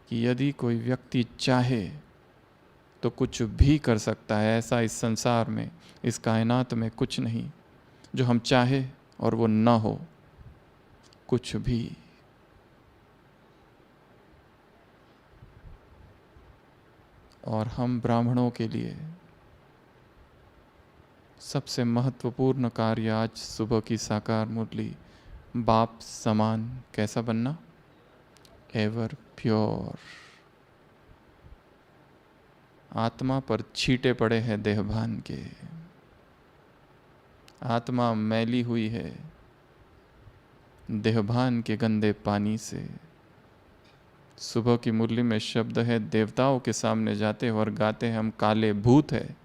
कि यदि कोई व्यक्ति चाहे तो कुछ भी कर सकता है। ऐसा इस संसार में, इस कायनात में कुछ नहीं जो हम चाहे और वो ना हो, कुछ भी। और हम ब्राह्मणों के लिए सबसे महत्वपूर्ण कार्य आज सुबह की साकार मुरली, बाप समान कैसा बनना, एवर प्योर। आत्मा पर छींटे पड़े हैं देहभान के, आत्मा मैली हुई है देहभान के गंदे पानी से। सुबह की मुरली में शब्द है, देवताओं के सामने जाते और गाते हैं हम काले भूत है,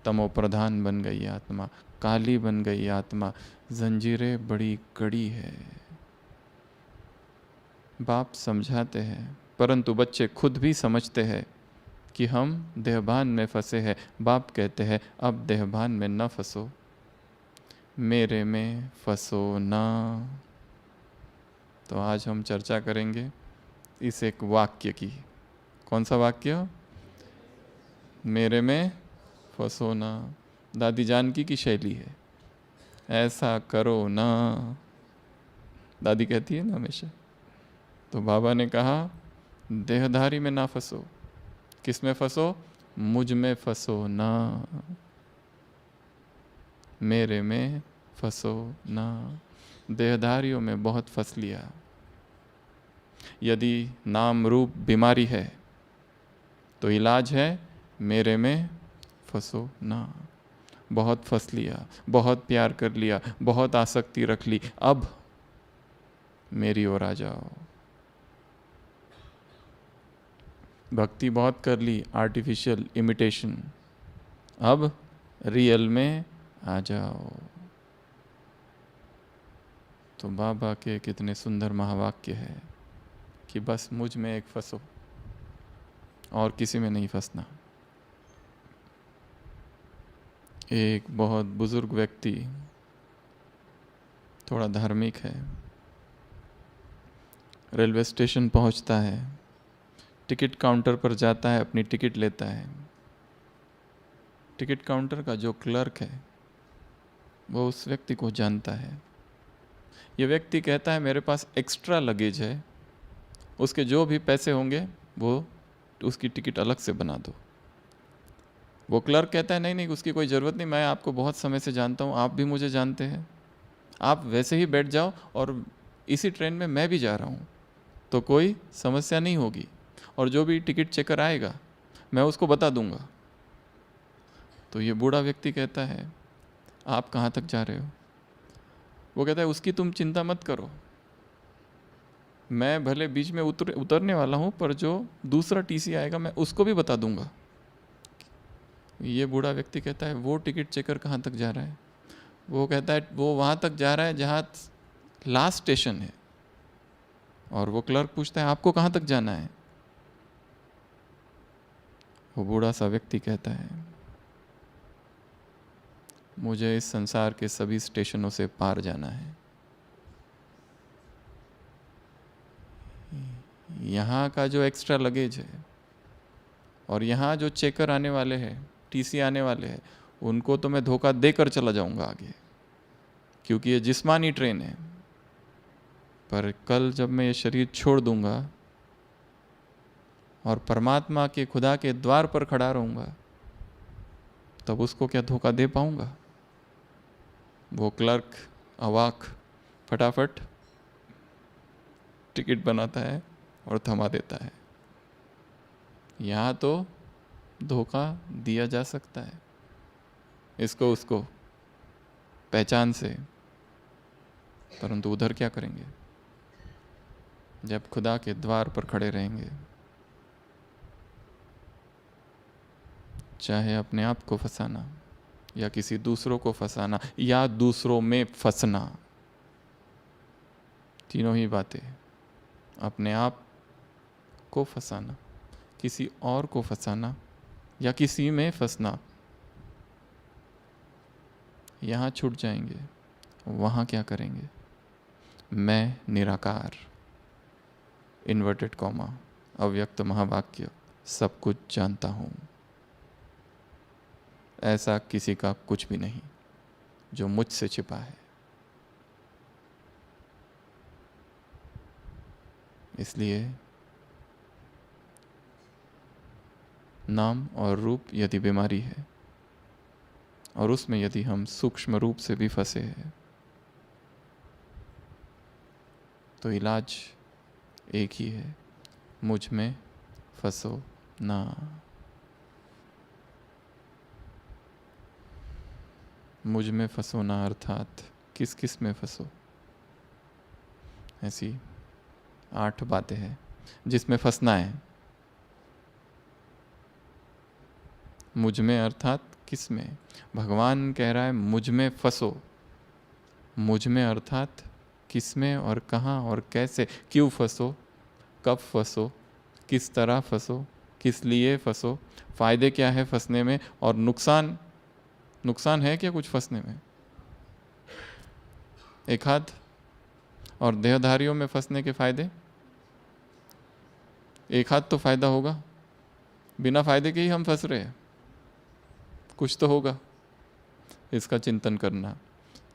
तमो प्रधान बन गई आत्मा, काली बन गई आत्मा, जंजीरें बड़ी कड़ी है। बाप समझाते हैं, परंतु बच्चे खुद भी समझते हैं कि हम देहभान में फंसे हैं। बाप कहते हैं अब देहभान में न फंसो, मेरे में फंसो ना। तो आज हम चर्चा करेंगे इस एक वाक्य की। कौन सा वाक्य? मेरे में फंसो ना। दादी जानकी की शैली है, ऐसा करो ना, दादी कहती है ना हमेशा। तो बाबा ने कहा देहधारी में ना फंसो, किस में फंसो? मुझ में फंसो ना, मेरे में फंसो ना। देहधारियों में बहुत फंस लिया। यदि नाम रूप बीमारी है तो इलाज है मेरे में फंसो ना। बहुत फंस लिया, बहुत प्यार कर लिया, बहुत आसक्ति रख ली, अब मेरी ओर आ जाओ। भक्ति बहुत कर ली, आर्टिफिशियल इमिटेशन, अब रियल में आ जाओ। तो बाबा के कितने सुंदर महावाक्य है कि बस मुझ में एक फंसो और किसी में नहीं फंसना। एक बहुत बुजुर्ग व्यक्ति, थोड़ा धार्मिक है, रेलवे स्टेशन पहुंचता है, टिकट काउंटर पर जाता है, अपनी टिकट लेता है। टिकट काउंटर का जो क्लर्क है वो उस व्यक्ति को जानता है। ये व्यक्ति कहता है मेरे पास एक्स्ट्रा लगेज है, उसके जो भी पैसे होंगे वो उसकी टिकट अलग से बना दो। वो क्लर्क कहता है नहीं नहीं, उसकी कोई ज़रूरत नहीं, मैं आपको बहुत समय से जानता हूँ, आप भी मुझे जानते हैं, आप वैसे ही बैठ जाओ और इसी ट्रेन में मैं भी जा रहा हूँ तो कोई समस्या नहीं होगी, और जो भी टिकट चेकर आएगा मैं उसको बता दूंगा। तो ये बूढ़ा व्यक्ति कहता है आप कहाँ तक जा रहे हो? वो कहता है उसकी तुम चिंता मत करो, मैं भले बीच में उतरने वाला हूँ, पर जो दूसरा टीसी आएगा मैं उसको भी बता दूंगा। ये बूढ़ा व्यक्ति कहता है वो टिकट चेकर कहाँ तक जा रहा है? वो कहता है वो वहाँ तक जा रहा है जहाँ लास्ट स्टेशन है। और वो क्लर्क पूछता है आपको कहाँ तक जाना है? वो बूढ़ा सा व्यक्ति कहता है मुझे इस संसार के सभी स्टेशनों से पार जाना है। यहाँ का जो एक्स्ट्रा लगेज है और यहाँ जो चेकर आने वाले हैं, टीसी आने वाले हैं, उनको तो मैं धोखा देकर चला जाऊंगा आगे, क्योंकि ये जिस्मानी ट्रेन है। पर कल जब मैं ये शरीर छोड़ दूंगा और परमात्मा के, खुदा के द्वार पर खड़ा रहूंगा, तब उसको क्या धोखा दे पाऊंगा? वो क्लर्क अवाक फटाफट टिकट बनाता है और थमा देता है। यहाँ तो धोखा दिया जा सकता है इसको उसको पहचान से, परंतु उधर क्या करेंगे जब खुदा के द्वार पर खड़े रहेंगे? चाहे अपने आप को फंसाना या किसी दूसरों को फंसाना या दूसरों में फंसना, तीनों ही बातें, अपने आप को फंसाना, किसी और को फंसाना या किसी में फंसना, यहाँ छूट जाएंगे, वहाँ क्या करेंगे? मैं निराकार, इन्वर्टेड कॉमा, अव्यक्त महावाक्य, सब कुछ जानता हूँ। ऐसा किसी का कुछ भी नहीं जो मुझसे छिपा है। इसलिए नाम और रूप यदि बीमारी है और उसमें यदि हम सूक्ष्म रूप से भी फंसे हैं, तो इलाज एक ही है, मुझ में फंसो ना। मुझ में फंसो ना अर्थात किस किस में फंसो। ऐसी 8 बातें हैं जिसमें फंसना है। मुझ में अर्थात किस में? भगवान कह रहा है मुझ में फंसो। मुझ में अर्थात किस में और कहाँ और कैसे, क्यों फंसो, कब फंसो, किस तरह फंसो, किस लिए फंसो, फायदे क्या है फंसने में, और नुकसान, नुकसान है क्या कुछ फंसने में? एक हाथ। और देहधारियों में फंसने के फायदे? एक हाथ तो फायदा होगा, बिना फायदे के ही हम फंस रहे हैं, कुछ तो होगा। इसका चिंतन करना।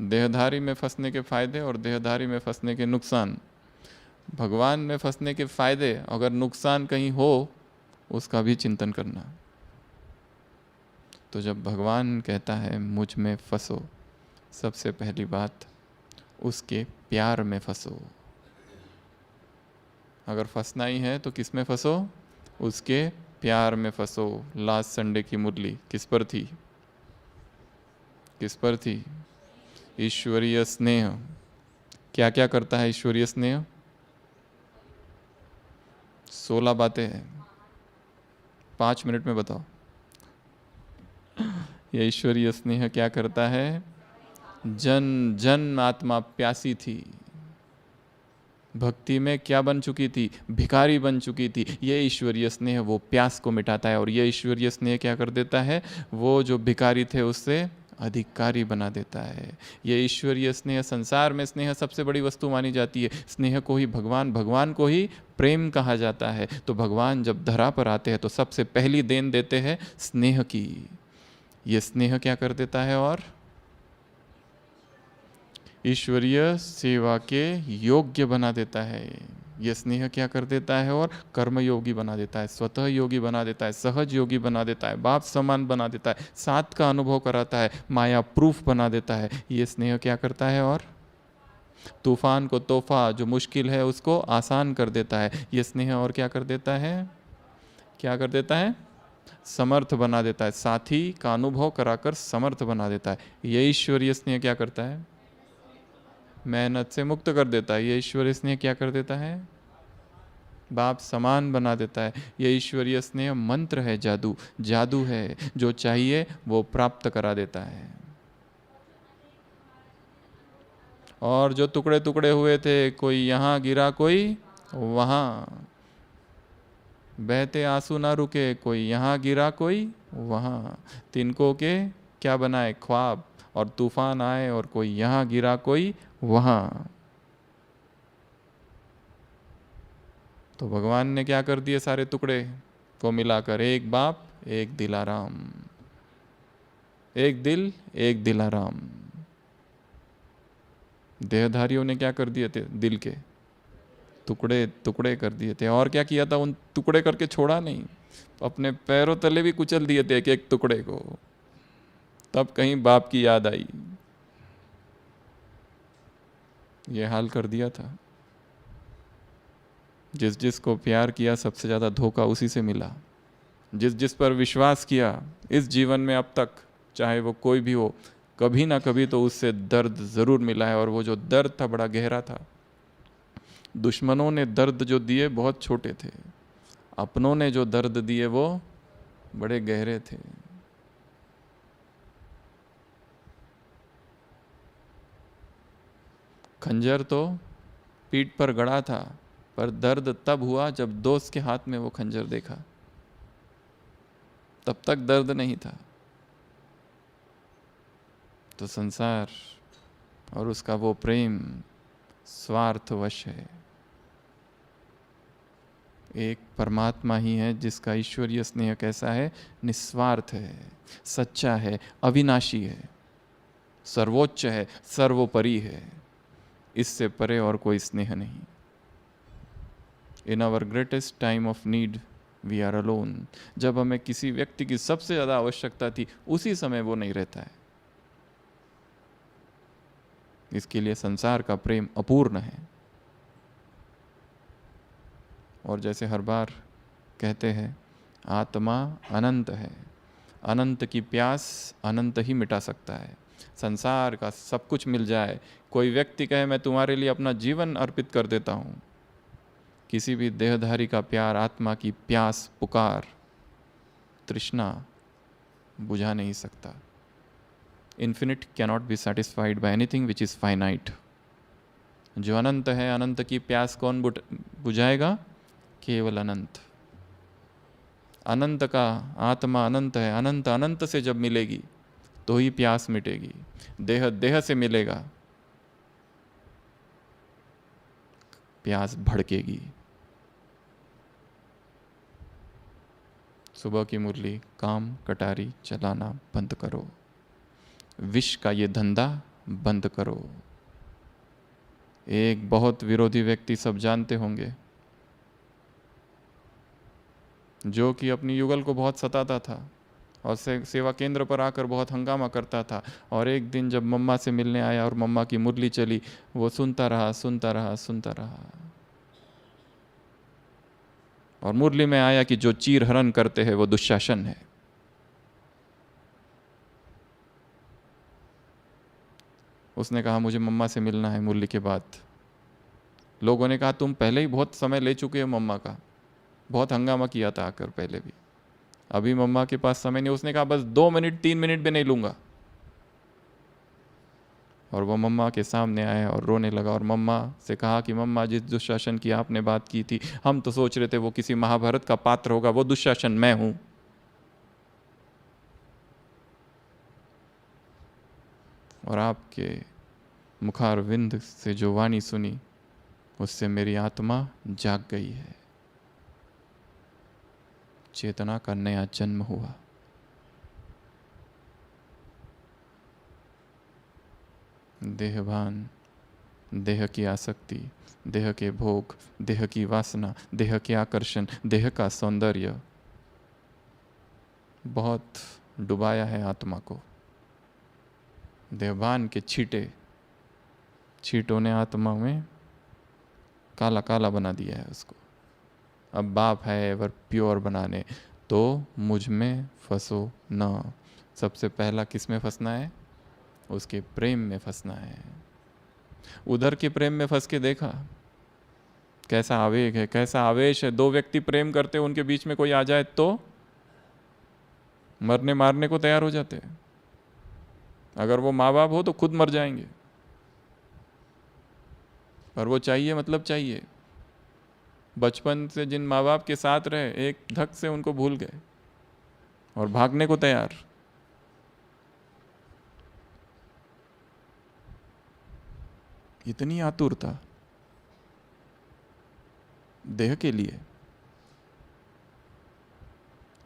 देहधारी में फंसने के फायदे और देहधारी में फंसने के नुकसान। भगवान में फंसने के फायदे, अगर नुकसान कहीं हो उसका भी चिंतन करना। तो जब भगवान कहता है मुझ में फंसो, सबसे पहली बात उसके प्यार में फंसो। अगर फंसना ही है तो किस में फंसो? उसके प्यार में फंसो। लास्ट संडे की मुरली किस पर थी? किस पर थी? ईश्वरीय स्नेह। क्या क्या करता है ईश्वरीय स्नेह? 16 बातें हैं, 5 मिनट में बताओ। यह ईश्वरीय स्नेह क्या करता है? जन जन आत्मा प्यासी थी, भक्ति में क्या बन चुकी थी? भिखारी बन चुकी थी। ये ईश्वरीय स्नेह वो प्यास को मिटाता है। और ये ईश्वरीय स्नेह क्या कर देता है? वो जो भिखारी थे उससे अधिकारी बना देता है। ये ईश्वरीय स्नेह, संसार में स्नेह सबसे बड़ी वस्तु मानी जाती है। स्नेह को ही भगवान, भगवान को ही प्रेम कहा जाता है। तो भगवान जब धरा पर आते हैं तो सबसे पहली देन देते हैं स्नेह की। ये स्नेह क्या कर देता है? और ईश्वरीय सेवा के योग्य बना देता है। यह स्नेह क्या कर देता है? और कर्मयोगी बना देता है, स्वतः योगी बना देता है, सहज योगी बना देता है, बाप समान बना देता है, साथ का अनुभव कराता है, माया प्रूफ बना देता है। ये स्नेह क्या करता है? और तूफान को तोहफा, जो मुश्किल है उसको आसान कर देता है। ये स्नेह और क्या कर देता है? क्या कर देता है? समर्थ बना देता है, साथी का अनुभव कराकर समर्थ बना देता है। ये ईश्वरीय स्नेह क्या करता है? मेहनत से मुक्त कर देता है। ये ईश्वरीय स्नेह क्या कर देता है? बाप समान बना देता है। ये ईश्वरीय स्नेह मंत्र है, जादू, जादू है, जो चाहिए वो प्राप्त करा देता है। और जो टुकड़े टुकड़े हुए थे, कोई यहाँ गिरा कोई वहाँ, बहते आंसू ना रुके, कोई यहाँ गिरा कोई वहाँ, तिनको के क्या बनाए? ख्वाब। और तूफान आए और कोई यहाँ गिरा कोई वहाँ। तो भगवान ने क्या कर दिए? सारे टुकड़े को मिलाकर एक बाप एक दिलाराम, एक दिल एक दिलाराम। देहधारियों ने क्या कर दिए थे? दिल के टुकड़े टुकड़े कर दिए थे। और क्या किया था? उन टुकड़े करके छोड़ा नहीं, अपने पैरों तले भी कुचल दिए थे एक एक टुकड़े को। तब कहीं बाप की याद आई, ये हाल कर दिया था। जिस जिस को प्यार किया सबसे ज़्यादा धोखा उसी से मिला। जिस जिस पर विश्वास किया इस जीवन में अब तक, चाहे वो कोई भी हो, कभी ना कभी तो उससे दर्द ज़रूर मिला है। और वो जो दर्द था बड़ा गहरा था। दुश्मनों ने दर्द जो दिए बहुत छोटे थे, अपनों ने जो दर्द दिए वो बड़े गहरे थे। खंजर तो पीठ पर गड़ा था, पर दर्द तब हुआ जब दोस्त के हाथ में वो खंजर देखा। तब तक दर्द नहीं था। तो संसार और उसका वो प्रेम स्वार्थवश है। एक परमात्मा ही है जिसका ईश्वरीय स्नेह कैसा है? निस्वार्थ है, सच्चा है, अविनाशी है, सर्वोच्च है, सर्वोपरि है। इससे परे और कोई स्नेह नहीं। In our greatest time of need we are alone. जब हमें किसी व्यक्ति की सबसे ज्यादा आवश्यकता थी, उसी समय वो नहीं रहता है। इसके लिए संसार का प्रेम अपूर्ण है। और जैसे हर बार कहते हैं, आत्मा अनंत है। अनंत की प्यास अनंत ही मिटा सकता है। संसार का सब कुछ मिल जाए, कोई व्यक्ति कहे मैं तुम्हारे लिए अपना जीवन अर्पित कर देता हूँ, किसी भी देहधारी का प्यार आत्मा की प्यास, पुकार, तृष्णा बुझा नहीं सकता। Infinite cannot be satisfied by anything which is finite. जो अनंत है, अनंत की प्यास कौन बुझाएगा? केवल अनंत। अनंत का आत्मा अनंत है। अनंत अनंत से जब मिलेगी तो ही प्यास मिटेगी। देह देह से मिलेगा, प्यास भड़केगी। सुबह की मुरली, काम कटारी चलाना बंद करो। विष का ये धंधा बंद करो। एक बहुत विरोधी व्यक्ति सब जानते होंगे, जो कि अपनी युगल को बहुत सताता था और सेवा केंद्र पर आकर बहुत हंगामा करता था। और एक दिन जब मम्मा से मिलने आया और मम्मा की मुरली चली, वो सुनता रहा, सुनता रहा, सुनता रहा। और मुरली में आया कि जो चीर हरण करते हैं वो दुशासन है। उसने कहा मुझे मम्मा से मिलना है मुरली के बाद। लोगों ने कहा तुम पहले ही बहुत समय ले चुके हो मम्मा का, बहुत हंगामा किया था आकर पहले भी, अभी मम्मा के पास समय नहीं। उसने कहा बस 2 मिनट 3 मिनट भी नहीं लूंगा। और वो मम्मा के सामने आया और रोने लगा और मम्मा से कहा कि मम्मा, जिस दुशासन की आपने बात की थी, हम तो सोच रहे थे वो किसी महाभारत का पात्र होगा, वो दुशासन मैं हूं। और आपके मुखारविंद से जो वाणी सुनी, उससे मेरी आत्मा जाग गई है। चेतना का नया जन्म हुआ। देहभान, देह की आसक्ति, देह के भोग, देह की वासना, देह के आकर्षण, देह का सौंदर्य बहुत डुबाया है आत्मा को। देहभान के छींटों ने आत्मा में काला काला बना दिया है उसको। अब बाप है एवर प्योर बनाने, तो मुझ में फंसो न। सबसे पहला किस में फंसना है? उसके प्रेम में फंसना है। उधर के प्रेम में फंस के देखा कैसा आवेग है, कैसा आवेश है। 2 व्यक्ति प्रेम करते, उनके बीच में कोई आ जाए तो मरने मारने को तैयार हो जाते हैं। अगर वो माँ बाप हो तो खुद मर जाएंगे, पर वो चाहिए मतलब चाहिए। बचपन से जिन माँ बाप के साथ रहे, एक धक से उनको भूल गए और भागने को तैयार। इतनी आतुरता देह के लिए,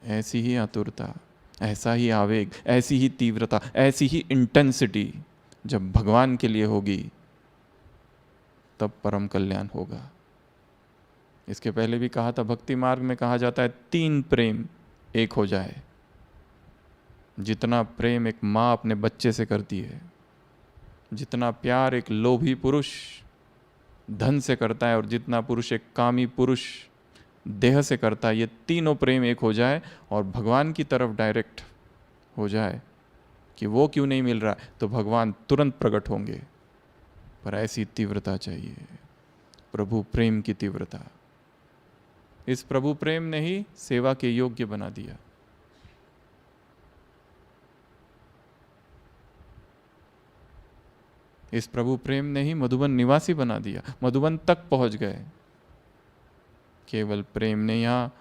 ऐसी ही आतुरता, ऐसा ही आवेग, ऐसी ही तीव्रता, ऐसी ही इंटेंसिटी जब भगवान के लिए होगी, तब परम कल्याण होगा। इसके पहले भी कहा था, भक्ति मार्ग में कहा जाता है 3 प्रेम एक हो जाए। जितना प्रेम एक माँ अपने बच्चे से करती है, जितना प्यार एक लोभी पुरुष धन से करता है, और जितना पुरुष एक कामी पुरुष देह से करता है, ये तीनों प्रेम एक हो जाए और भगवान की तरफ डायरेक्ट हो जाए कि वो क्यों नहीं मिल रहा, तो भगवान तुरंत प्रकट होंगे। पर ऐसी तीव्रता चाहिए, प्रभु प्रेम की तीव्रता। इस प्रभु प्रेम ने ही सेवा के योग्य बना दिया। इस प्रभु प्रेम ने ही मधुबन निवासी बना दिया, मधुबन तक पहुंच गए केवल प्रेम ने। यहाँ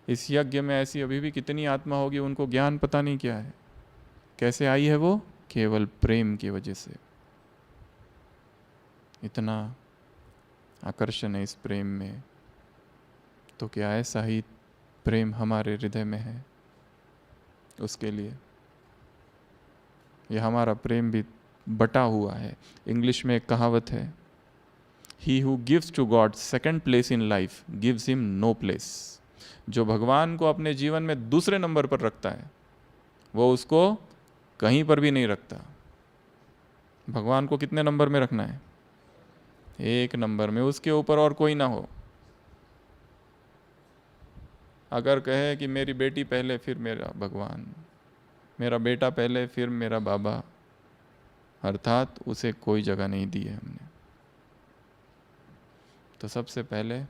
इस यज्ञ में ऐसी अभी भी कितनी आत्मा होगी, उनको ज्ञान पता नहीं क्या है, कैसे आई है वो? केवल प्रेम की वजह से। इतना आकर्षण है इस प्रेम में, तो क्या ऐसा ही प्रेम हमारे हृदय में है उसके लिए? यह हमारा प्रेम भी बटा हुआ है। इंग्लिश में एक कहावत है, he who gives to God second place in life gives him no place. जो भगवान को अपने जीवन में दूसरे नंबर पर रखता है वो उसको कहीं पर भी नहीं रखता। भगवान को कितने नंबर में रखना है? एक नंबर में, उसके ऊपर और कोई ना हो। अगर कहे कि मेरी बेटी पहले फिर मेरा भगवान, मेरा बेटा पहले फिर मेरा बाबा, अर्थात उसे कोई जगह नहीं दी है हमने। तो सबसे पहले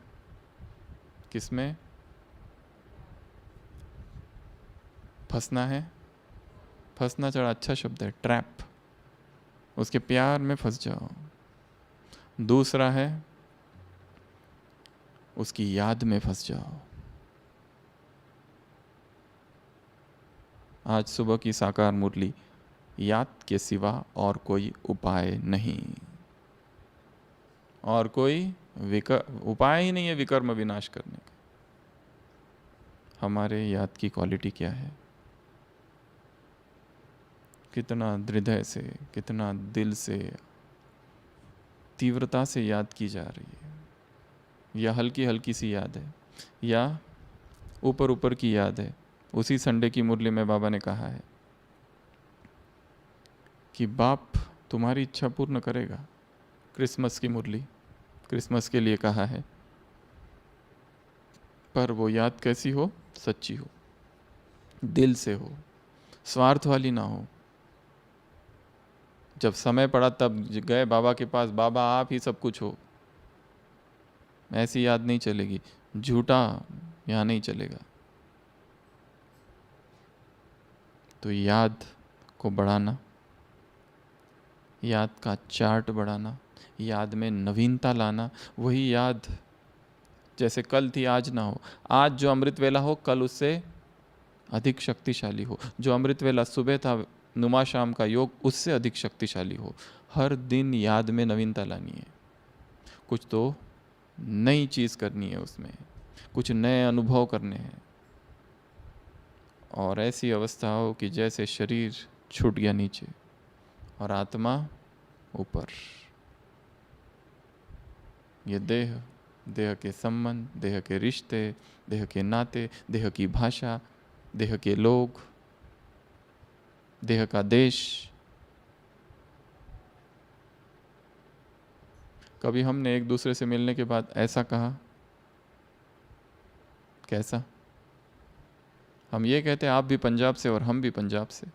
किसमें फंसना है? फंसना चढ़ा अच्छा शब्द है, ट्रैप। उसके प्यार में फंस जाओ। दूसरा है उसकी याद में फंस जाओ। आज सुबह की साकार मुरली, याद के सिवा और कोई उपाय नहीं, और कोई उपाय ही नहीं है विकर्म विनाश करने का। हमारे याद की क्वालिटी क्या है? कितना हृदय से, कितना दिल से, तीव्रता से याद की जा रही है, या हल्की हल्की सी याद है, या ऊपर ऊपर की याद है। उसी संडे की मुरली में बाबा ने कहा है कि बाप तुम्हारी इच्छा पूर्ण करेगा। क्रिसमस की मुरली, क्रिसमस के लिए कहा है, पर वो याद कैसी हो? सच्ची हो, दिल से हो, स्वार्थ वाली ना हो। जब समय पड़ा तब गए बाबा के पास, बाबा आप ही सब कुछ हो, ऐसी याद नहीं चलेगी। झूठा यहाँ नहीं चलेगा। तो याद को बढ़ाना, याद का चार्ट बढ़ाना, याद में नवीनता लाना। वही याद जैसे कल थी आज ना हो। आज जो अमृत वेला हो कल उससे अधिक शक्तिशाली हो। जो अमृत वेला सुबह था नुमा शाम का योग उससे अधिक शक्तिशाली हो। हर दिन याद में नवीनता लानी है, कुछ तो नई चीज़ करनी है, उसमें कुछ नए अनुभव करने हैं। और ऐसी अवस्था हो कि जैसे शरीर छूट गया नीचे और आत्मा ऊपर। ये देह, देह के संबंध, देह के रिश्ते, देह के नाते, देह की भाषा, देह के लोग, देह का देश। कभी हमने एक दूसरे से मिलने के बाद ऐसा कहा? कैसा? हम ये कहते हैं आप भी पंजाब से और हम भी पंजाब से,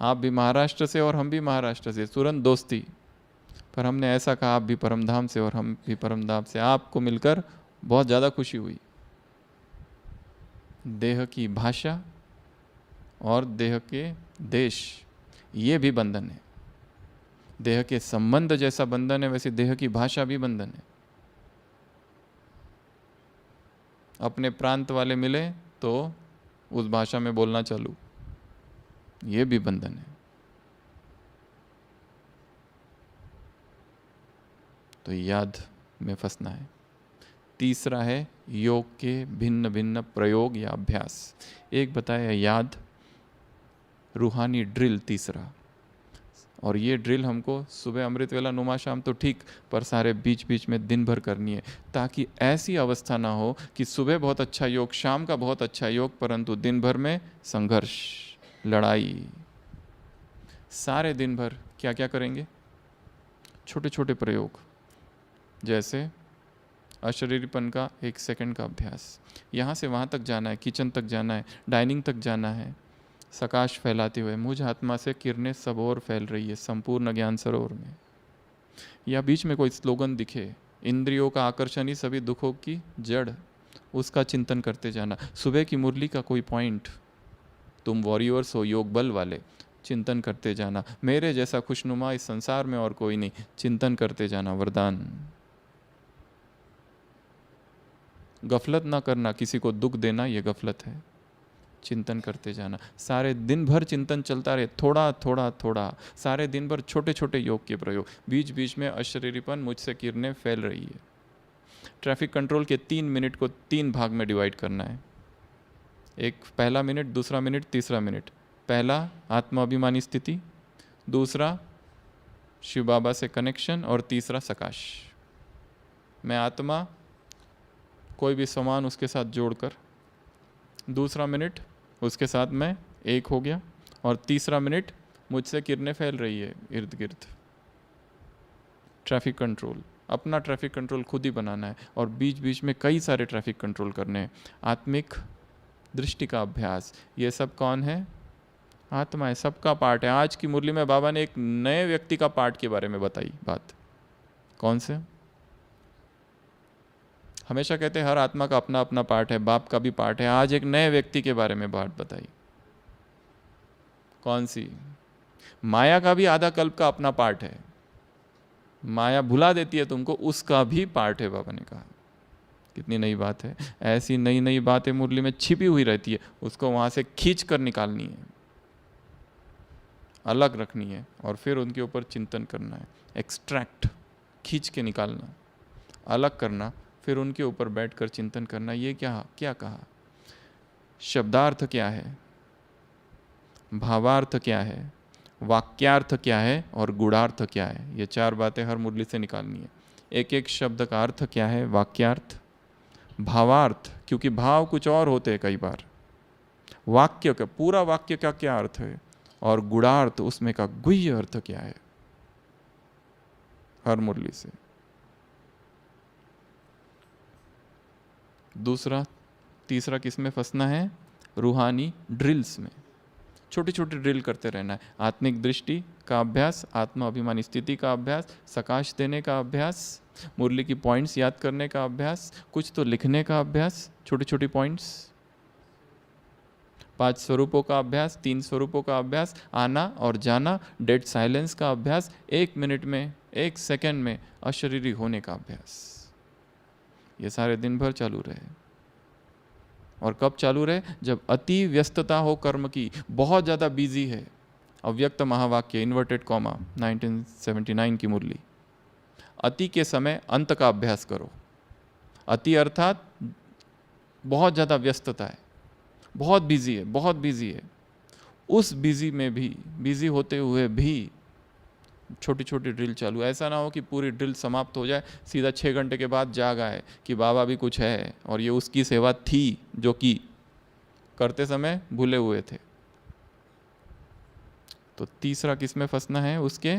आप भी महाराष्ट्र से और हम भी महाराष्ट्र से, तुरंत दोस्ती। पर हमने ऐसा कहा आप भी परमधाम से और हम भी परमधाम से, आपको मिलकर बहुत ज़्यादा खुशी हुई। देह की भाषा और देह के देश, ये भी बंधन है। देह के संबंध जैसा बंधन है वैसे देह की भाषा भी बंधन है। अपने प्रांत वाले मिले तो उस भाषा में बोलना चालू, ये भी बंधन है। तो याद में फंसना है। तीसरा है योग के भिन्न भिन्न प्रयोग या अभ्यास। एक बताया याद, रूहानी ड्रिल तीसरा। और ये ड्रिल हमको सुबह अमृत वेला नुमा शाम तो ठीक, पर सारे बीच बीच में दिन भर करनी है, ताकि ऐसी अवस्था ना हो कि सुबह बहुत अच्छा योग, शाम का बहुत अच्छा योग, परंतु दिन भर में संघर्ष, लड़ाई। सारे दिन भर क्या क्या करेंगे? छोटे छोटे प्रयोग, जैसे अशरीरीपन का 1 सेकंड का अभ्यास। यहाँ से वहाँ तक जाना है, किचन तक जाना है, डाइनिंग तक जाना है, सकाश फैलाते हुए मुझ आत्मा से किरणें सब ओर फैल रही है संपूर्ण ज्ञान सरोवर में। या बीच में कोई स्लोगन दिखे, इंद्रियों का आकर्षण ही सभी दुखों की जड़, उसका चिंतन करते जाना। सुबह की मुरली का कोई पॉइंट, तुम वॉरियर्स हो योग बल वाले, चिंतन करते जाना। मेरे जैसा खुशनुमा इस संसार में और कोई नहीं, चिंतन करते जाना, वरदान। गफलत ना करना, किसी को दुख देना ये गफलत है। चिंतन करते जाना, सारे दिन भर चिंतन चलता रहे, थोड़ा थोड़ा थोड़ा, सारे दिन भर छोटे छोटे योग के प्रयोग। बीच बीच में अशरीरीपन मुझसे किरणें फैल रही है, ट्रैफिक कंट्रोल के 3 मिनट को 3 भाग में डिवाइड करना है। एक पहला मिनट, दूसरा मिनट, तीसरा मिनट। पहला आत्माभिमानी स्थिति, दूसरा शिव बाबा से कनेक्शन और तीसरा सकाश। मैं आत्मा, कोई भी सामान उसके साथ जोड़कर। दूसरा मिनट उसके साथ मैं एक हो गया और तीसरा मिनट मुझसे किरणें फैल रही है इर्द गिर्द। ट्रैफिक कंट्रोल, अपना ट्रैफिक कंट्रोल खुद ही बनाना है और बीच बीच में कई सारे ट्रैफिक कंट्रोल करने हैं। आत्मिक दृष्टि का अभ्यास, ये सब कौन है? आत्मा है, सबका पार्ट है। आज की मुरली में बाबा ने एक नए व्यक्ति का पार्ट के बारे में बताई बात। कौन से? हमेशा कहते हैं हर आत्मा का अपना अपना पार्ट है, बाप का भी पार्ट है। आज एक नए व्यक्ति के बारे में बात बताई। कौन सी? माया का भी आधा कल्प का अपना पार्ट है। माया भुला देती है तुमको, उसका भी पार्ट है, बाबा ने कहा। कितनी नई बात है। ऐसी नई नई बातें मुरली में छिपी हुई रहती है, उसको वहां से खींच कर निकालनी है, अलग रखनी है और फिर उनके ऊपर चिंतन करना है। एक्सट्रैक्ट, खींच के निकालना, अलग करना, फिर उनके ऊपर बैठकर चिंतन करना। ये क्या क्या कहा? शब्दार्थ क्या है, भावार्थ क्या है, वाक्यार्थ क्या है और गुणार्थ क्या है। ये 4 बातें हर मुरली से निकालनी है। एक एक शब्द का अर्थ क्या है, वाक्यार्थ, भावार्थ, क्योंकि भाव कुछ और होते हैं कई बार। वाक्य का पूरा वाक्य का क्या अर्थ है और गुणार्थ, उसमें का गुह्य अर्थ क्या है, हर मुरली से। दूसरा, तीसरा किस में फंसना है? रूहानी ड्रिल्स में। छोटी छोटी ड्रिल करते रहना है। आत्मिक दृष्टि का अभ्यास, आत्मा अभिमानी स्थिति का अभ्यास, सकाश देने का अभ्यास, मुरली की पॉइंट्स याद करने का अभ्यास, कुछ तो लिखने का अभ्यास, छोटी छोटी पॉइंट्स, 5 स्वरूपों का अभ्यास, 3 स्वरूपों का अभ्यास, आना और जाना, डेड साइलेंस का अभ्यास, 1 मिनट में, 1 सेकेंड में अशरीरी होने का अभ्यास। ये सारे दिन भर चालू रहे। और कब चालू रहे? जब अति व्यस्तता हो कर्म की, बहुत ज़्यादा बिजी है। अव्यक्त महावाक्य, इन्वर्टेड कॉमा, 1979 की मुरली। अति के समय अंत का अभ्यास करो। अति अर्थात बहुत ज़्यादा व्यस्तता है, बहुत बिजी है, बहुत बिजी है। उस बिजी में भी, बिजी होते हुए भी छोटी छोटी ड्रिल चालू। ऐसा ना हो कि पूरी ड्रिल समाप्त हो जाए, सीधा 6 घंटे के बाद जाग आए कि बाबा भी कुछ है और ये उसकी सेवा थी जो कि करते समय भूले हुए थे। तो तीसरा किस में फंसना है? उसके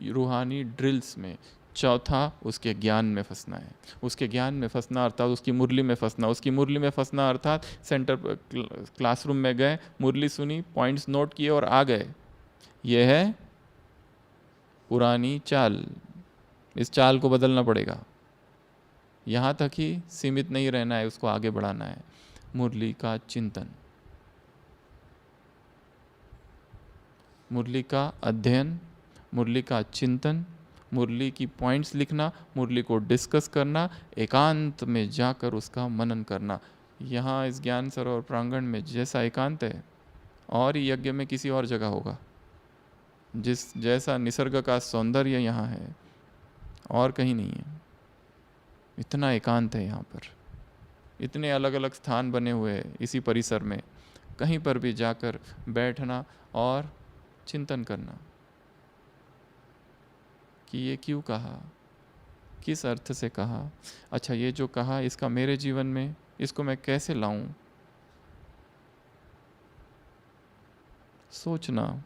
रूहानी ड्रिल्स में। चौथा, उसके ज्ञान में फंसना है। उसके ज्ञान में फंसना अर्थात उसकी मुरली में फंसना। उसकी मुरली में फंसना अर्थात सेंटर क्लासरूम में गए, मुरली सुनी, पॉइंट्स नोट किए और आ गए। यह है पुरानी चाल। इस चाल को बदलना पड़ेगा। यहाँ तक ही सीमित नहीं रहना है, उसको आगे बढ़ाना है। मुरली का चिंतन, मुरली का अध्ययन, मुरली का चिंतन, मुरली की पॉइंट्स लिखना, मुरली को डिस्कस करना, एकांत में जाकर उसका मनन करना। यहाँ इस ज्ञान सरोवर प्रांगण में जैसा एकांत है, और यज्ञ में किसी और जगह होगा। जिस जैसा निसर्ग का सौंदर्य यहाँ है, और कहीं नहीं है। इतना एकांत है यहाँ पर। इतने अलग अलग स्थान बने हुए हैं इसी परिसर में। कहीं पर भी जाकर बैठना और चिंतन करना कि ये क्यों कहा, किस अर्थ से कहा, अच्छा ये जो कहा इसका मेरे जीवन में, इसको मैं कैसे लाऊं। सोचना,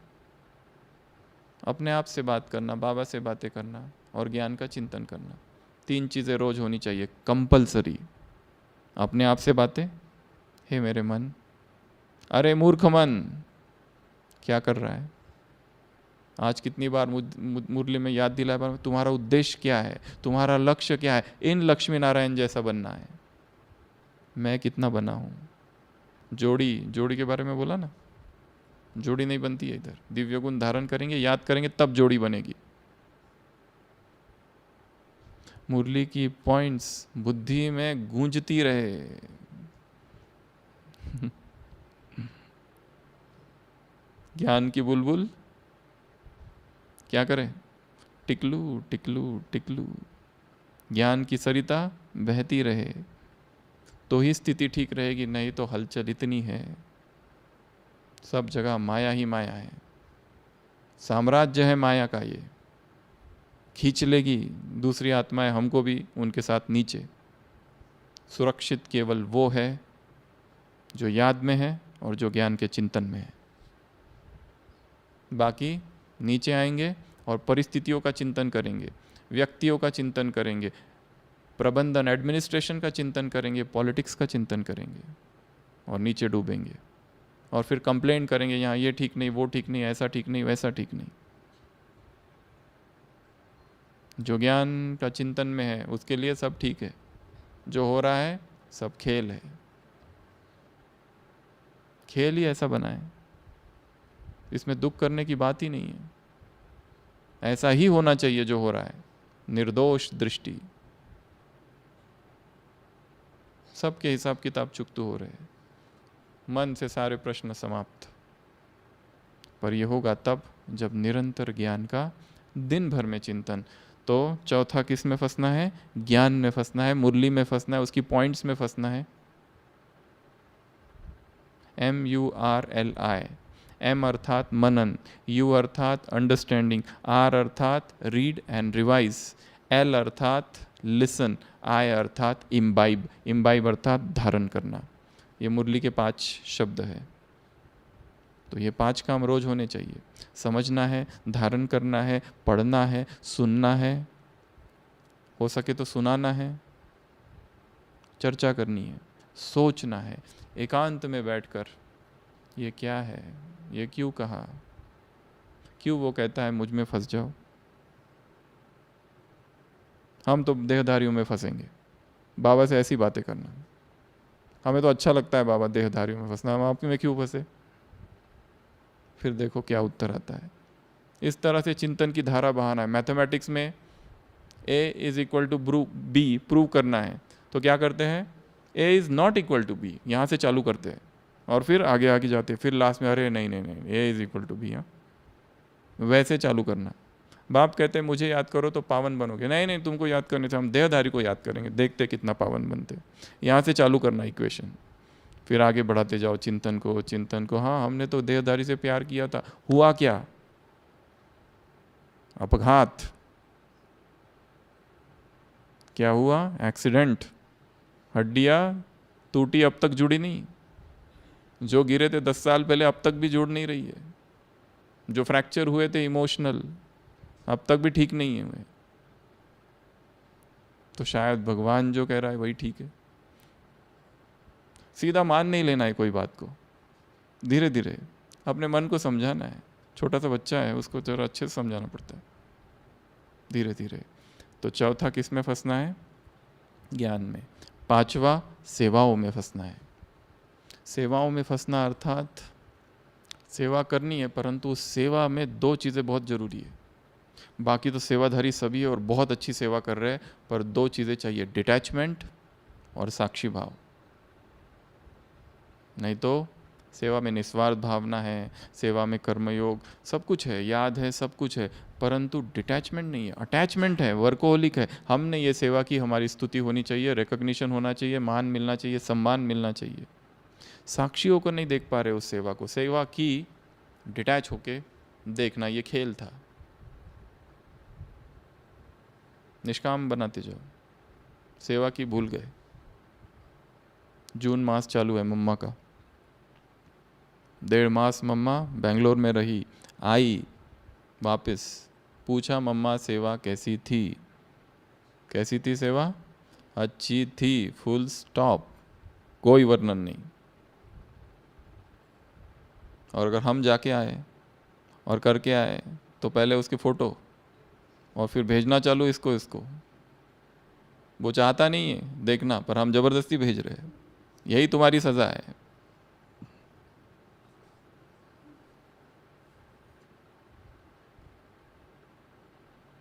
अपने आप से बात करना, बाबा से बातें करना और ज्ञान का चिंतन करना। 3 चीज़ें रोज होनी चाहिए, कंपलसरी। अपने आप से बातें, हे मेरे मन, अरे मूर्ख मन क्या कर रहा है। आज कितनी बार मुरली में याद दिलाया, तुम्हारा उद्देश्य क्या है, तुम्हारा लक्ष्य क्या है। इन लक्ष्मी नारायण जैसा बनना है। मैं कितना बना हूँ। जोड़ी के बारे में बोला ना, जोड़ी नहीं बनती है इधर। दिव्य गुण धारण करेंगे, याद करेंगे, तब जोड़ी बनेगी। मुरली की पॉइंट्स बुद्धि में गूंजती रहे। ज्ञान की बुलबुल क्या करे? टिकलू टिकलू टिकलू। ज्ञान की सरिता बहती रहे तो ही स्थिति ठीक रहेगी, नहीं तो हलचल इतनी है, सब जगह माया ही माया है, साम्राज्य है माया का, ये खींच लेगी दूसरी आत्माएं हमको भी उनके साथ नीचे। सुरक्षित केवल वो है जो याद में है और जो ज्ञान के चिंतन में है। बाकी नीचे आएंगे और परिस्थितियों का चिंतन करेंगे, व्यक्तियों का चिंतन करेंगे, प्रबंधन एडमिनिस्ट्रेशन का चिंतन करेंगे, पॉलिटिक्स का चिंतन करेंगे और नीचे डूबेंगे और फिर कंप्लेंट करेंगे, यहाँ ये ठीक नहीं, वो ठीक नहीं, ऐसा ठीक नहीं, वैसा ठीक नहीं। जो ज्ञान का चिंतन में है उसके लिए सब ठीक है, जो हो रहा है सब खेल है, खेल ही ऐसा बना है, इसमें दुख करने की बात ही नहीं है, ऐसा ही होना चाहिए जो हो रहा है, निर्दोष दृष्टि। सबके हिसाब किताब चुकतू हो रहे हैं, मन से सारे प्रश्न समाप्त। पर यह होगा तब जब निरंतर ज्ञान का दिन भर में चिंतन। तो चौथा किस में फंसना है? ज्ञान में फंसना है, मुरली में फंसना है, उसकी पॉइंट्स में फंसना है। MURLI, M अर्थात मनन, U अर्थात अंडरस्टैंडिंग, R अर्थात रीड एंड रिवाइज, L अर्थात लिसन, I अर्थात इम्बाइब, इम्बाइब अर्थात धारण करना। ये मुरली के 5 शब्द है। तो ये 5 काम रोज होने चाहिए, समझना है, धारण करना है, पढ़ना है, सुनना है, हो सके तो सुनाना है, चर्चा करनी है, सोचना है एकांत में बैठकर, ये क्या है, ये क्यों कहा, क्यों वो कहता है मुझ में फंस जाओ। हम तो देहधारियों में फंसेंगे, बाबा से ऐसी बातें करना, हमें तो अच्छा लगता है बाबा देहधारियों में फंसना, हम आप में क्यों फंसे। फिर देखो क्या उत्तर आता है। इस तरह से चिंतन की धारा बहाना है। मैथमेटिक्स में A = B प्रूव करना है तो क्या करते हैं, A ≠ B, यहाँ से चालू करते हैं और फिर आगे आगे जाते हैं, फिर लास्ट में अरे नहीं नहीं नहीं A = B, हाँ वैसे चालू करना। बाप कहते हैं मुझे याद करो तो पावन बनोगे, नहीं नहीं तुमको याद करने से हम देहधारी को याद करेंगे, देखते कितना पावन बनते। यहाँ से चालू करना इक्वेशन, फिर आगे बढ़ाते जाओ चिंतन को। हाँ हमने तो देहधारी से प्यार किया था, हुआ क्या, अपघात, क्या हुआ, एक्सीडेंट, हड्डियां टूटी अब तक जुड़ी नहीं, जो गिरे थे 10 साल पहले अब तक भी जुड़ नहीं रही है, जो फ्रैक्चर हुए थे इमोशनल अब तक भी ठीक नहीं है हुए। तो शायद भगवान जो कह रहा है वही ठीक है। सीधा मान नहीं लेना है कोई बात को, धीरे धीरे अपने मन को समझाना है। छोटा सा बच्चा है, उसको जरा अच्छे से समझाना पड़ता है धीरे धीरे। तो चौथा किस में फंसना है? ज्ञान में। 5वां सेवाओं में फंसना है। सेवाओं में फंसना अर्थात सेवा करनी है, परंतु उस सेवा में 2 चीज़ें बहुत ज़रूरी है। बाकी तो सेवाधारी सभी है और बहुत अच्छी सेवा कर रहे हैं, पर 2 चीज़ें चाहिए, डिटैचमेंट और साक्षी भाव। नहीं तो सेवा में निस्वार्थ भावना है, सेवा में कर्मयोग सब कुछ है, याद है, सब कुछ है, परंतु डिटैचमेंट नहीं है, अटैचमेंट है, वर्कोहोलिक है। हमने ये सेवा की, हमारी स्तुति होनी चाहिए, रिकॉग्निशन होना चाहिए, मान मिलना चाहिए, सम्मान मिलना चाहिए। साक्षियों को नहीं देख पा रहे उस सेवा को, सेवा की डिटैच होके देखना, ये खेल था, निष्काम बनाते जाओ। सेवा की भूल गए। जून मास चालू है मम्मा का, 1.5 मास मम्मा बेंगलोर में रही, आई वापस, पूछा मम्मा सेवा कैसी थी? कैसी थी सेवा? अच्छी थी, फुल स्टॉप, कोई वर्णन नहीं। और अगर हम जाके आए और करके आए तो पहले उसके फोटो और फिर भेजना चालू इसको। वो चाहता नहीं है देखना, पर हम जबरदस्ती भेज रहे हैं, यही तुम्हारी सजा है।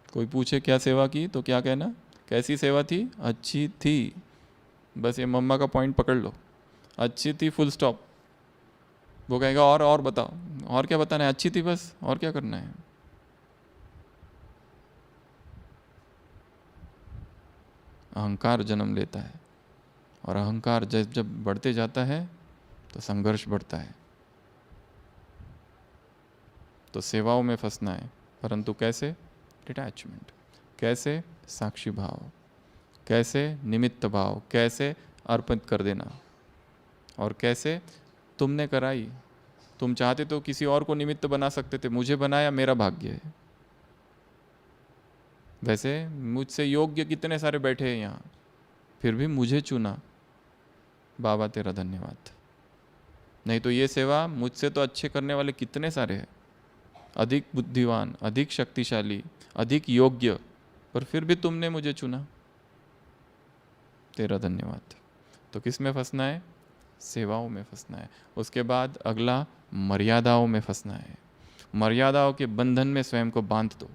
कोई पूछे क्या सेवा की तो क्या कहना, कैसी सेवा थी? अच्छी थी। बस ये मम्मा का पॉइंट पकड़ लो, अच्छी थी, फुल स्टॉप। वो कहेगा और बताओ, और क्या बताना है? अच्छी थी बस, और क्या करना है? अहंकार जन्म लेता है, और अहंकार जब जब बढ़ते जाता है तो संघर्ष बढ़ता है। तो सेवाओं में फंसना है, परंतु कैसे? डिटैचमेंट। कैसे? साक्षी भाव। कैसे? निमित्त भाव। कैसे? अर्पित कर देना। और कैसे? तुमने कराई, तुम चाहते तो किसी और को निमित्त बना सकते थे, मुझे बनाया, मेरा भाग्य है। वैसे मुझसे योग्य कितने सारे बैठे हैं यहाँ, फिर भी मुझे चुना, बाबा तेरा धन्यवाद। नहीं तो ये सेवा मुझसे तो अच्छे करने वाले कितने सारे हैं, अधिक बुद्धिमान, अधिक शक्तिशाली, अधिक योग्य, पर फिर भी तुमने मुझे चुना, तेरा धन्यवाद। तो किस में फंसना है? सेवाओं में फंसना है। उसके बाद अगला मर्यादाओं में फंसना है। मर्यादाओं के बंधन में स्वयं को बांध दो,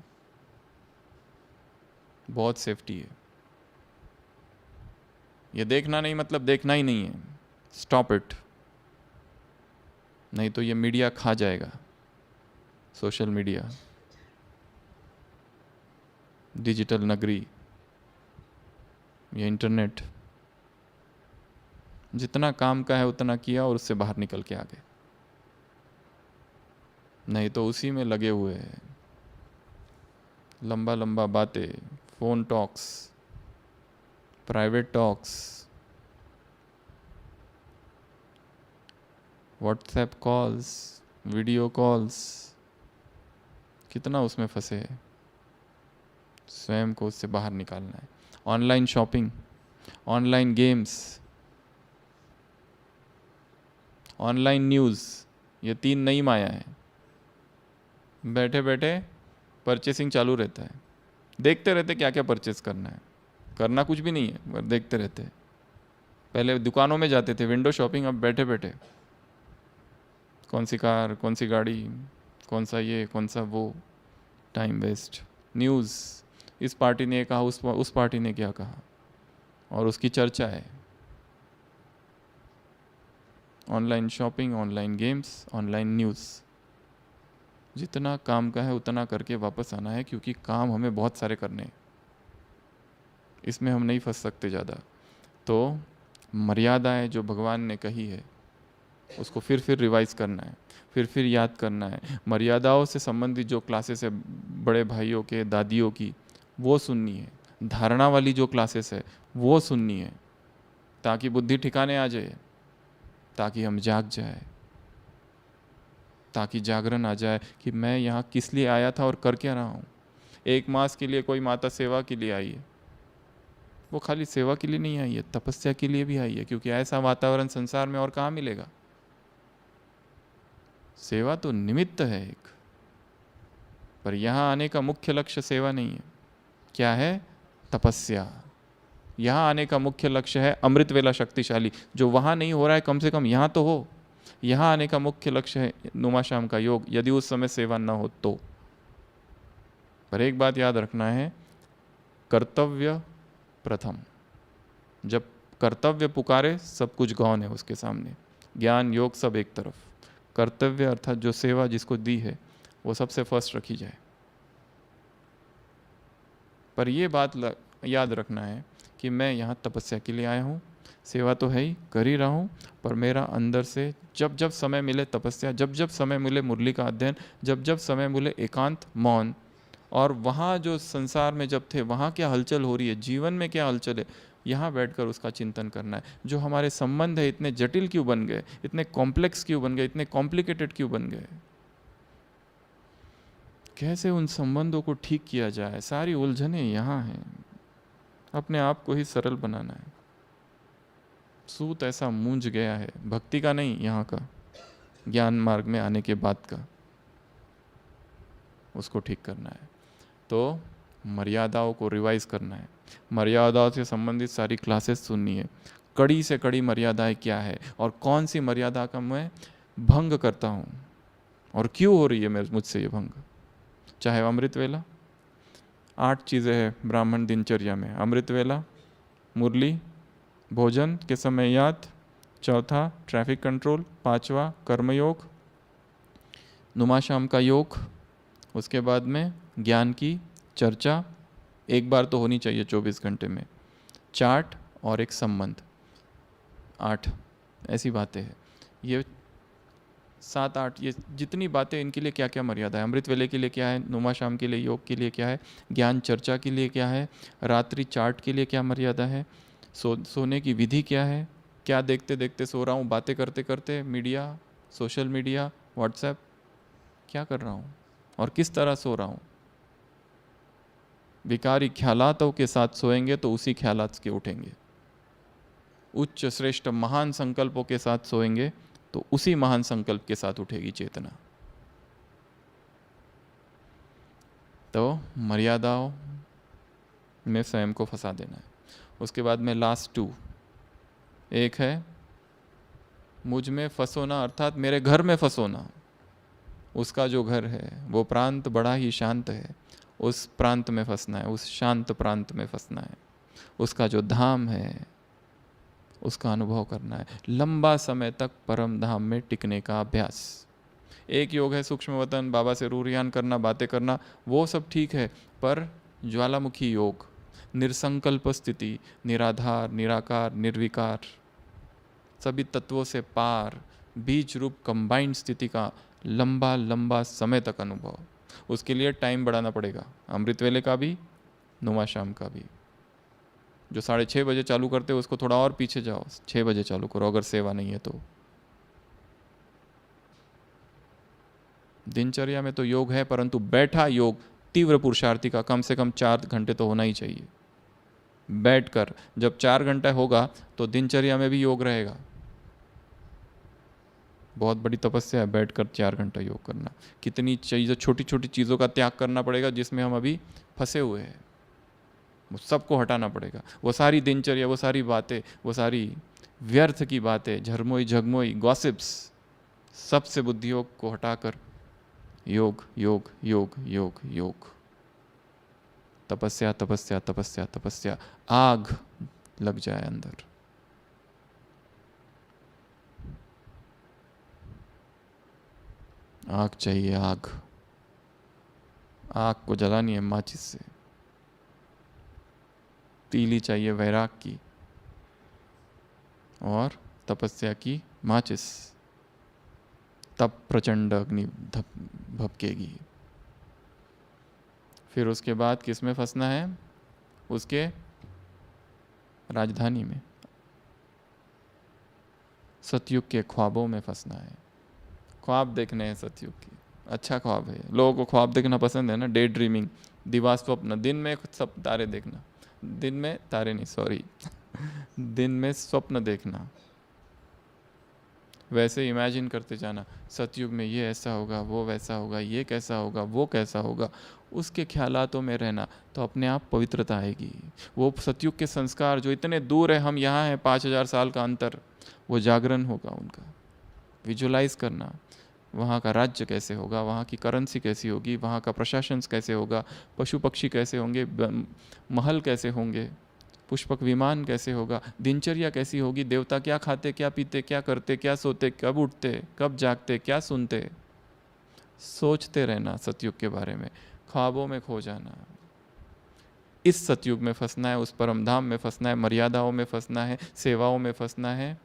बहुत सेफ्टी है। ये देखना नहीं मतलब देखना ही नहीं है, स्टॉप इट। नहीं तो ये मीडिया खा जाएगा, सोशल मीडिया, डिजिटल नगरी, ये इंटरनेट। जितना काम का है उतना किया और उससे बाहर निकल के आ गए, नहीं तो उसी में लगे हुए हैं। लंबा लंबा बातें, phone talks, private talks, WhatsApp calls, video calls, कितना उसमें फंसे हैं। स्वयं को उससे बाहर निकालना है। Online shopping, online games, online news, ये 3 नई माया है। बैठे बैठे परचेसिंग चालू रहता है, देखते रहते क्या क्या परचेस करना है, करना कुछ भी नहीं है, बस देखते रहते हैं। पहले दुकानों में जाते थे, विंडो शॉपिंग, अब बैठे बैठे कौन सी कार, कौन सी गाड़ी, कौन सा ये, कौन सा वो, टाइम वेस्ट। न्यूज़, इस पार्टी ने कहा, उस पार्टी ने क्या कहा, और उसकी चर्चा है। Online shopping, online games, online news. जितना काम का है उतना करके वापस आना है, क्योंकि काम हमें बहुत सारे करने हैं, इसमें हम नहीं फंस सकते ज़्यादा। तो मर्यादाएं जो भगवान ने कही है उसको फिर रिवाइज करना है, फिर याद करना है। मर्यादाओं से संबंधित जो क्लासेस है बड़े भाइयों के, दादियों की, वो सुननी है। धारणा वाली जो क्लासेस है वो सुननी है, ताकि बुद्धि ठिकाने आ जाए, ताकि हम जाग जाए, ताकि जागरण आ जाए कि मैं यहाँ किस लिए आया था और कर क्या रहा हूँ। 1 मास के लिए कोई माता सेवा के लिए आई है, वो खाली सेवा के लिए नहीं आई है, तपस्या के लिए भी आई है, क्योंकि ऐसा वातावरण संसार में और कहाँ मिलेगा। सेवा तो निमित्त है एक, पर यहाँ आने का मुख्य लक्ष्य सेवा नहीं है। क्या है? तपस्या। यहाँ आने का मुख्य लक्ष्य है अमृत वेला शक्तिशाली, जो वहाँ नहीं हो रहा है कम से कम यहाँ तो हो। यहाँ आने का मुख्य लक्ष्य है नुमा शाम का योग, यदि उस समय सेवा न हो तो। पर एक बात याद रखना है, कर्तव्य प्रथम। जब कर्तव्य पुकारे सब कुछ गौण है उसके सामने, ज्ञान योग सब एक तरफ। कर्तव्य अर्थात जो सेवा जिसको दी है वो सबसे फर्स्ट रखी जाए। पर ये बात याद रखना है कि मैं यहाँ तपस्या के लिए आया हूँ, सेवा तो है ही, कर ही रहा हूँ, पर मेरा अंदर से जब जब समय मिले तपस्या, जब जब समय मिले मुरली का अध्ययन, जब जब समय मिले एकांत मौन, और वहाँ जो संसार में जब थे वहाँ क्या हलचल हो रही है, जीवन में क्या हलचल है, यहाँ बैठकर उसका चिंतन करना है। जो हमारे संबंध है इतने जटिल क्यों बन गए, इतने कॉम्प्लेक्स क्यों बन गए, इतने कॉम्प्लिकेटेड क्यों बन गए, कैसे उन संबंधों को ठीक किया जाए, सारी उलझनें यहाँ हैं। अपने आप को ही सरल बनाना है। सूत ऐसा मूंझ गया है, भक्ति का नहीं, यहाँ का ज्ञान मार्ग में आने के बाद का, उसको ठीक करना है। तो मर्यादाओं को रिवाइज करना है, मर्यादाओं से संबंधित सारी क्लासेस सुननी है। कड़ी से कड़ी मर्यादाएं क्या है और कौन सी मर्यादा का मैं भंग करता हूँ और क्यों हो रही है मुझसे ये भंग। चाहे अमृत वेला, 8 चीज़ें हैं ब्राह्मण दिनचर्या में, अमृत वेला, मुरली, भोजन के समय याद, चौथा ट्रैफिक कंट्रोल, 5वां कर्मयोग, नुमा शाम का योग, उसके बाद में ज्ञान की चर्चा एक बार तो होनी चाहिए 24 घंटे में, चार्ट और एक संबंध, 8 ऐसी बातें हैं। ये 7-8 ये जितनी बातें, इनके लिए क्या क्या मर्यादा है, अमृत वेले के लिए क्या है, नुमा शाम के लिए, योग के लिए क्या है, ज्ञान चर्चा के लिए क्या है, रात्रि चार्ट के लिए क्या मर्यादा है, सोने की विधि क्या है, क्या देखते देखते सो रहा हूँ, बातें करते करते, मीडिया, सोशल मीडिया, व्हाट्सएप, क्या कर रहा हूँ और किस तरह सो रहा हूँ। विकारी ख्यालातों के साथ सोएंगे तो उसी ख्यालात के उठेंगे, उच्च श्रेष्ठ महान संकल्पों के साथ सोएंगे तो उसी महान संकल्प के साथ उठेगी चेतना। तो मर्यादाओं में स्वयं को फंसा देना है। उसके बाद में लास्ट 2, एक है मुझ में फंसोना, अर्थात मेरे घर में फंसोना। उसका जो घर है वो प्रांत बड़ा ही शांत है, उस प्रांत में फंसना है, उस शांत प्रांत में फंसना है। उसका जो धाम है उसका अनुभव करना है, लंबा समय तक परम धाम में टिकने का अभ्यास। एक योग है सूक्ष्म वतन, बाबा से रूरियान करना, बातें करना, वो सब ठीक है, पर ज्वालामुखी योग, निरसंकल्प स्थिति, निराधार, निराकार, निर्विकार, सभी तत्वों से पार, बीज रूप कंबाइंड स्थिति का लंबा लंबा समय तक अनुभव, उसके लिए टाइम बढ़ाना पड़ेगा, अमृत वेले का भी, नुमा शाम का भी। जो 6:30 बजे चालू करते हो उसको थोड़ा और पीछे जाओ, 6 बजे चालू करो अगर सेवा नहीं है तो। दिनचर्या में तो योग है, परंतु बैठा योग तीव्र पुरुषार्थी का कम से कम 4 घंटे तो होना ही चाहिए। बैठकर जब 4 घंटा होगा तो दिनचर्या में भी योग रहेगा। बहुत बड़ी तपस्या है बैठकर 4 घंटा योग करना। कितनी चीज़ों, छोटी छोटी चीज़ों का त्याग करना पड़ेगा जिसमें हम अभी फंसे हुए हैं, वो सबको हटाना पड़ेगा। वो सारी दिनचर्या, वो सारी बातें, वो सारी व्यर्थ की बातें, झरमोई झगमोई गॉसिप्स, सबसे बुद्धि योग को हटाकर योग योग योग योग योग, तपस्या तपस्या तपस्या तपस्या, आग लग जाए अंदर। आग चाहिए, आग, आग को जलानी है माचिस से। तीली चाहिए वैराग की और तपस्या की माचिस, तब प्रचंड अग्नि भपकेगी। फिर उसके बाद किस में फंसना है, उसके राजधानी में, सतयुग के ख्वाबों में फंसना है। ख्वाब देखने हैं सतयुग की, अच्छा ख्वाब है, लोगों को ख्वाब देखना पसंद है ना, डे ड्रीमिंग, दिवा स्वप्न, दिन में सब तारे देखना, दिन में तारे नहीं, सॉरी दिन में स्वप्न देखना, वैसे इमेजिन करते जाना, सतयुग में ये ऐसा होगा, वो वैसा होगा, ये कैसा होगा, वो कैसा होगा, उसके ख्यालातों में रहना, तो अपने आप पवित्रता आएगी। वो सतयुग के संस्कार जो इतने दूर है, हम यहाँ हैं, 5000 साल का अंतर, वो जागरण होगा उनका। विजुलाइज करना, वहाँ का राज्य कैसे होगा, वहाँ की करेंसी कैसी होगी, वहाँ का प्रशासन कैसे होगा, पशु पक्षी कैसे होंगे, महल कैसे होंगे, पुष्पक विमान कैसे होगा, दिनचर्या कैसी होगी, देवता क्या खाते, क्या पीते, क्या करते, क्या सोते, कब उठते, कब जागते, क्या सुनते, सोचते रहना सतयुग के बारे में, ख्वाबों में खो जाना। इस सतयुग में फंसना है, उस परम धाम में फंसना है, मर्यादाओं में फंसना है, सेवाओं में फंसना है,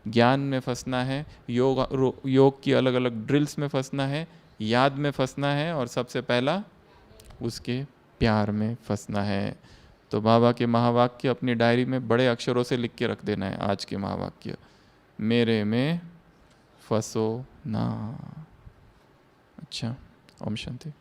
ज्ञान में फंसना है, योग की अलग अलग ड्रिल्स में फंसना है, याद में फंसना है, और सबसे पहला उसके प्यार में फंसना है। तो बाबा के महावाक्य अपनी डायरी में बड़े अक्षरों से लिख के रख देना है। आज के महावाक्य, मेरे में फंसो ना। अच्छा, ओम शांति।